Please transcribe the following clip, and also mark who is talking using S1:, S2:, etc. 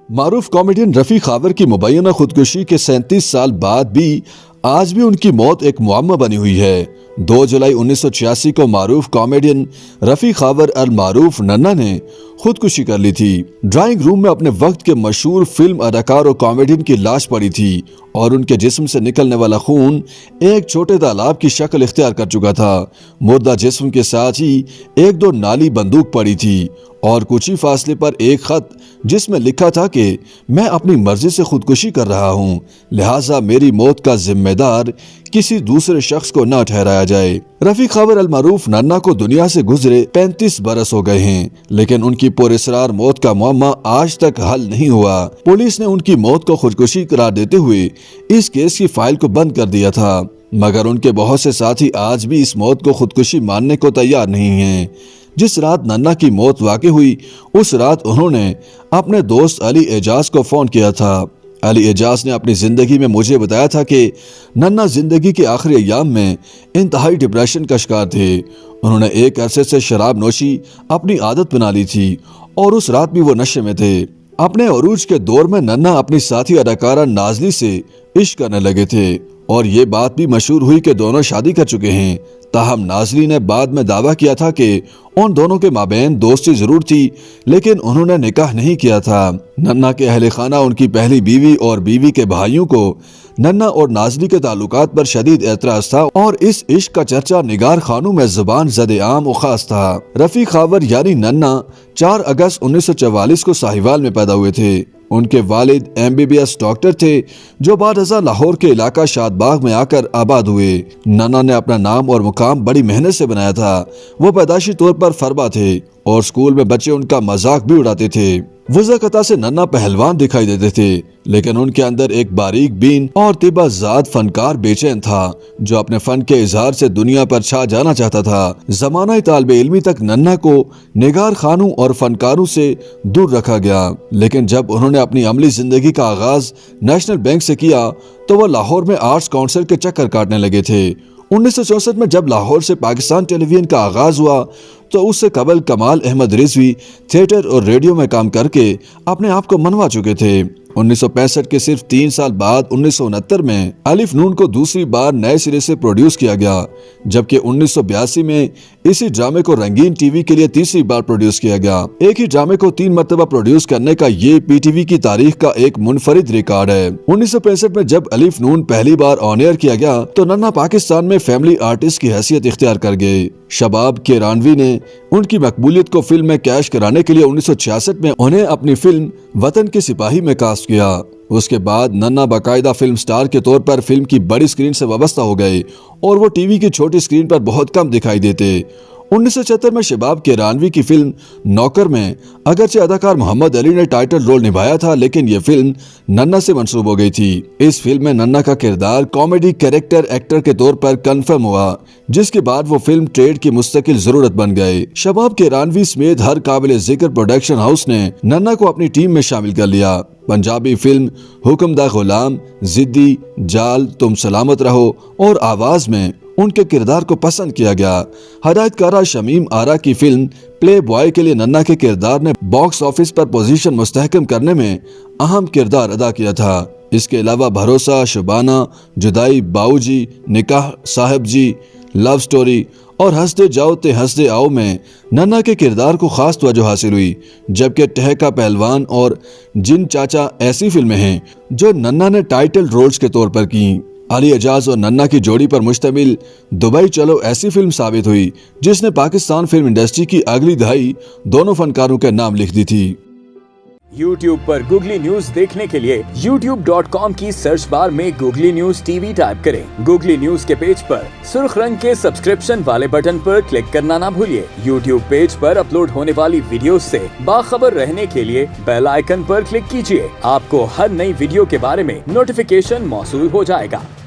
S1: معروف کامیڈین رفیع خاور کی مبینہ خودکشی کے 37 سال بعد بھی آج بھی ان کی موت ایک معمہ بنی ہوئی ہے۔ 2 جولائی 1986 کو معروف کامیڈین رفیع خاور المعروف ننا نے خودکشی کر لی تھی۔ ڈرائنگ روم میں اپنے وقت کے مشہور فلم اداکار اور کامیڈین کی لاش پڑی تھی اور ان کے جسم سے نکلنے والا خون ایک چھوٹے تالاب کی شکل اختیار کر چکا تھا۔ مردہ جسم کے ساتھ ہی 1-2 نالی بندوق پڑی تھی اور کچھ ہی فاصلے پر ایک خط جس میں لکھا تھا کہ میں اپنی مرضی سے خودکشی کر رہا ہوں، لہٰذا میری موت کا ذمہ دار کسی دوسرے شخص کو نہ ٹھہرایا جائے۔ رفیع خاور المعروف ننا کو دنیا سے گزرے 35 برس ہو گئے ہیں، لیکن ان کی پراسرار موت کا معمہ آج تک حل نہیں ہوا۔ پولیس نے ان کی موت کو خودکشی قرار دیتے ہوئے اس کیس کی فائل کو بند کر دیا تھا، مگر ان کے بہت سے ساتھی آج بھی اس موت کو خودکشی ماننے کو تیار نہیں ہیں۔ جس رات ننا کی موت واقع ہوئی اس رات انہوں نے اپنے دوست علی اعجاز کو فون کیا تھا۔ علی اعجاز نے اپنی زندگی میں مجھے بتایا تھا کہ ننا زندگی کے آخری ایام میں انتہائی ڈپریشن کا شکار تھے۔ انہوں نے ایک عرصے سے شراب نوشی اپنی عادت بنا لی تھی اور اس رات بھی وہ نشے میں تھے۔ اپنے عروج کے دور میں ننا اپنی ساتھی اداکارہ نازلی سے عشق کرنے لگے تھے اور یہ بات بھی مشہور ہوئی کہ دونوں شادی کر چکے ہیں۔ تاہم نازلی نے بعد میں دعویٰ کیا تھا کہ ان دونوں کے مابین دوستی ضرور تھی لیکن انہوں نے نکاح نہیں کیا تھا۔ ننا کے اہل خانہ، ان کی پہلی بیوی اور بیوی کے بھائیوں کو ننا اور نازلی کے تعلقات پر شدید اعتراض تھا اور اس عشق کا چرچا نگار خانوں میں زبان زد عام و خاص تھا۔ رفیع خاور یعنی ننا 4 اگست 1944 کو ساہیوال میں پیدا ہوئے تھے۔ ان کے والد MBBS ڈاکٹر تھے جو بعد ازاں لاہور کے علاقہ شاد باغ میں آ کر آباد ہوئے۔ ننا نے اپنا نام اور مقام بڑی محنت سے بنایا تھا۔ وہ پیدائشی طور پر فربا تھے اور اسکول میں بچے ان کا مذاق بھی اڑاتے تھے۔ وضاحت سے ننا پہلوان دکھائی دیتے تھے لیکن ان کے اندر ایک باریک بین اور طیبہ ذات فنکار بے چین تھا جو اپنے فن کے اظہار سے دنیا پر چھا جانا چاہتا تھا۔ زمانہ طالب علمی تک ننا کو نگار خانوں اور فنکاروں سے دور رکھا گیا، لیکن جب انہوں نے اپنی عملی زندگی کا آغاز نیشنل بینک سے کیا تو وہ لاہور میں آرٹس کونسل کے چکر کاٹنے لگے تھے۔ 1964 میں جب لاہور سے پاکستان ٹیلی ویژن کا آغاز ہوا تو اس سے قبل کمال احمد رضوی تھیٹر اور ریڈیو میں کام کر کے اپنے آپ کو منوا چکے تھے۔ 1965 کے صرف 3 سال بعد 1969 میں الف نون کو دوسری بار نئے سرے سے پروڈیوس کیا گیا، جبکہ 1982 میں اسی ڈرامے کو رنگین ٹی وی کے لیے تیسری بار پروڈیوس کیا گیا۔ ایک ہی ڈرامے کو 3 مرتبہ پروڈیوس کرنے کا یہ PTV کی تاریخ کا ایک منفرد ریکارڈ ہے۔ 1965 میں جب الف نون پہلی بار آن ایئر کیا گیا تو ننا پاکستان میں فیملی آرٹسٹ کی حیثیت اختیار کر گئے۔ شباب کیرانوی نے ان کی مقبولیت کو فلم میں کیش کرانے کے لیے 1966 میں انہیں اپنی فلم وطن کے سپاہی میں کاسٹ کیا۔ اس کے بعد ننا باقاعدہ فلم سٹار کے طور پر فلم کی بڑی سکرین سے وابستہ ہو گئے اور وہ ٹی وی کی چھوٹی سکرین پر بہت کم دکھائی دیتے۔ 1976 میں شباب کیرانوی کی فلم نوکر میں اگرچہ اداکار محمد علی نے ٹائٹل رول نبھایا تھا لیکن یہ فلم ننا سے منسوب ہو گئی تھی۔ اس فلم میں ننا کا کردار کامیڈی کیریکٹر ایکٹر کے طور پر کنفرم ہوا، جس کے بعد وہ فلم ٹریڈ کی مستقل ضرورت بن گئے۔ شباب کیرانوی سمیت ہر قابل ذکر پروڈکشن ہاؤس نے ننا کو اپنی ٹیم میں شامل کر لیا۔ پنجابی فلم حکم دا غلام، زدی، جال، تم سلامت رہو اور آواز میں ان کے کردار کو پسند کیا گیا۔ ہدایت کارہ شمیم آرا کی فلم پلے بوائے کے لیے ننا کے کردار نے باکس آفس پر پوزیشن مستحکم کرنے میں اہم کردار ادا کیا تھا۔ اس کے علاوہ بھروسہ، شبانہ، جدائی، باؤ جی، نکاح، صاحب جی، لو سٹوری اور ہنستے جاؤ تے ہنستے آؤ میں ننا کے کردار کو خاص توجہ حاصل ہوئی، جبکہ ٹہکا پہلوان اور جن چاچا ایسی فلمیں ہیں جو ننا نے ٹائٹل رولز کے طور پر کیں۔ علی اعجاز اور ننا کی جوڑی پر مشتمل دبئی چلو ایسی فلم ثابت ہوئی جس نے پاکستان فلم انڈسٹری کی اگلی دہائی دونوں فنکاروں کے نام لکھ دی تھی۔
S2: YouTube پر گوگلی نیوز دیکھنے کے لیے youtube.com کی سرچ بار میں گوگلی نیوز TV ٹائپ کریں۔ گوگلی نیوز کے پیج پر سرخ رنگ کے سبسکرپشن والے بٹن پر کلک کرنا نہ بھولیے۔ YouTube پیج پر اپلوڈ ہونے والی ویڈیوز سے باخبر رہنے کے لیے بیل آئیکن پر کلک کیجیے۔ آپ کو ہر نئی ویڈیو کے بارے میں نوٹیفیکیشن موصول ہو جائے گا۔